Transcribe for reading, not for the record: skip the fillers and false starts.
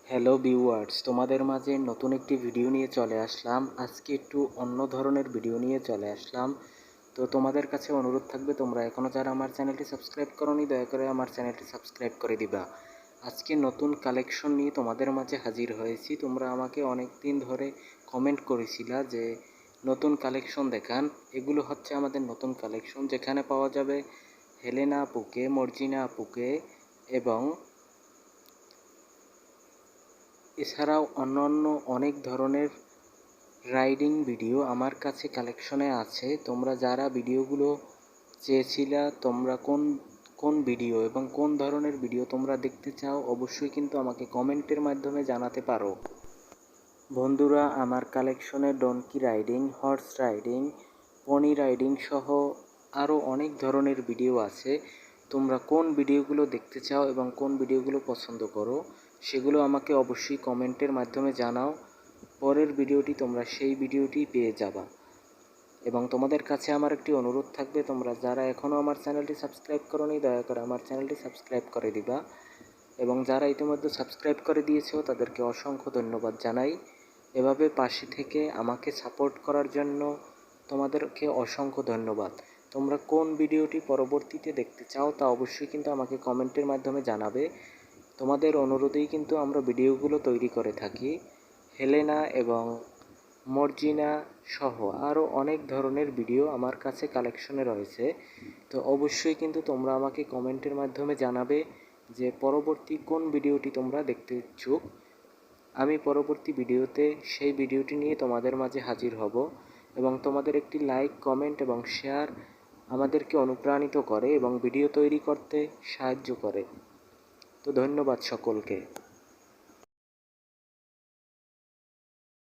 Hello viewers, তোমাদের মাঝে নতুন একটি ভিডিও নিয়ে চলে আসলাম। আজকে একটু অন্য ধরনের ভিডিও নিয়ে চলে আসলাম। তো তোমাদের কাছে অনুরোধ থাকবে, তোমরা এখনও যারা আমার চ্যানেলটি সাবস্ক্রাইব করোনি দয়া করে আমার চ্যানেলটি সাবস্ক্রাইব করে দিবা। আজকে নতুন কালেকশন নিয়ে তোমাদের মাঝে হাজির হয়েছি। তোমরা আমাকে অনেক দিন ধরে কমেন্ট করেছিলা যে নতুন কালেকশন দেখান। এগুলো হচ্ছে আমাদের নতুন কালেকশন, যেখানে পাওয়া যাবে হেলেনা আপুকে, মর্জিনা আপুকে এবং এছাড়াও অন্যান্য অনেক ধরনের রাইডিং ভিডিও আমার কাছে কালেকশনে আছে। তোমরা যারা ভিডিওগুলো চেয়েছিলা, তোমরা কোন কোন ভিডিও এবং কোন ধরনের ভিডিও তোমরা দেখতে চাও অবশ্যই কিন্তু আমাকে কমেন্টের মাধ্যমে জানাতে পারো। বন্ধুরা, আমার কালেকশনে ডনকি রাইডিং, হর্স রাইডিং, পনি রাইডিং সহ আরও অনেক ধরনের ভিডিও আছে। তোমরা কোন ভিডিওগুলো দেখতে চাও এবং কোন ভিডিওগুলো পছন্দ করো সেগুলো আমাকে অবশ্যই কমেন্টের মাধ্যমে জানাও। পরের ভিডিওটি তোমরা সেই ভিডিওটি পেয়ে যাবা। এবং তোমাদের কাছে আমার একটি অনুরোধ থাকবে, তোমরা যারা এখনও আমার চ্যানেলটি সাবস্ক্রাইব করোনি দয়া করে আমার চ্যানেলটি সাবস্ক্রাইব করে দিবা। এবং যারা ইতিমধ্যে সাবস্ক্রাইব করে দিয়েছো তাদেরকে অসংখ্য ধন্যবাদ জানাই। এভাবে পাশে থেকে আমাকে সাপোর্ট করার জন্য তোমাদেরকে অসংখ্য ধন্যবাদ। তোমরা কোন ভিডিওটি পরবর্তীতে দেখতে চাও তা অবশ্যই কিন্তু আমাকে কমেন্টের মাধ্যমে জানাবে। তোমাদের অনুরোধেই কিন্তু আমরা ভিডিওগুলো তৈরি করে থাকি। হেলেনা এবং মর্জিনা সহ আরও অনেক ধরনের ভিডিও আমার কাছে কালেকশনে রয়েছে। তো অবশ্যই কিন্তু তোমরা আমাকে কমেন্টের মাধ্যমে জানাবে যে পরবর্তী কোন ভিডিওটি তোমরা দেখতে ইচ্ছুক। আমি পরবর্তী ভিডিওতে সেই ভিডিওটি নিয়ে তোমাদের মাঝে হাজির হব। এবং তোমাদের একটি লাইক, কমেন্ট এবং শেয়ার আমাদেরকে অনুপ্রাণিত করে এবং ভিডিও তৈরি করতে সাহায্য করে। তো ধন্যবাদ সকলকে।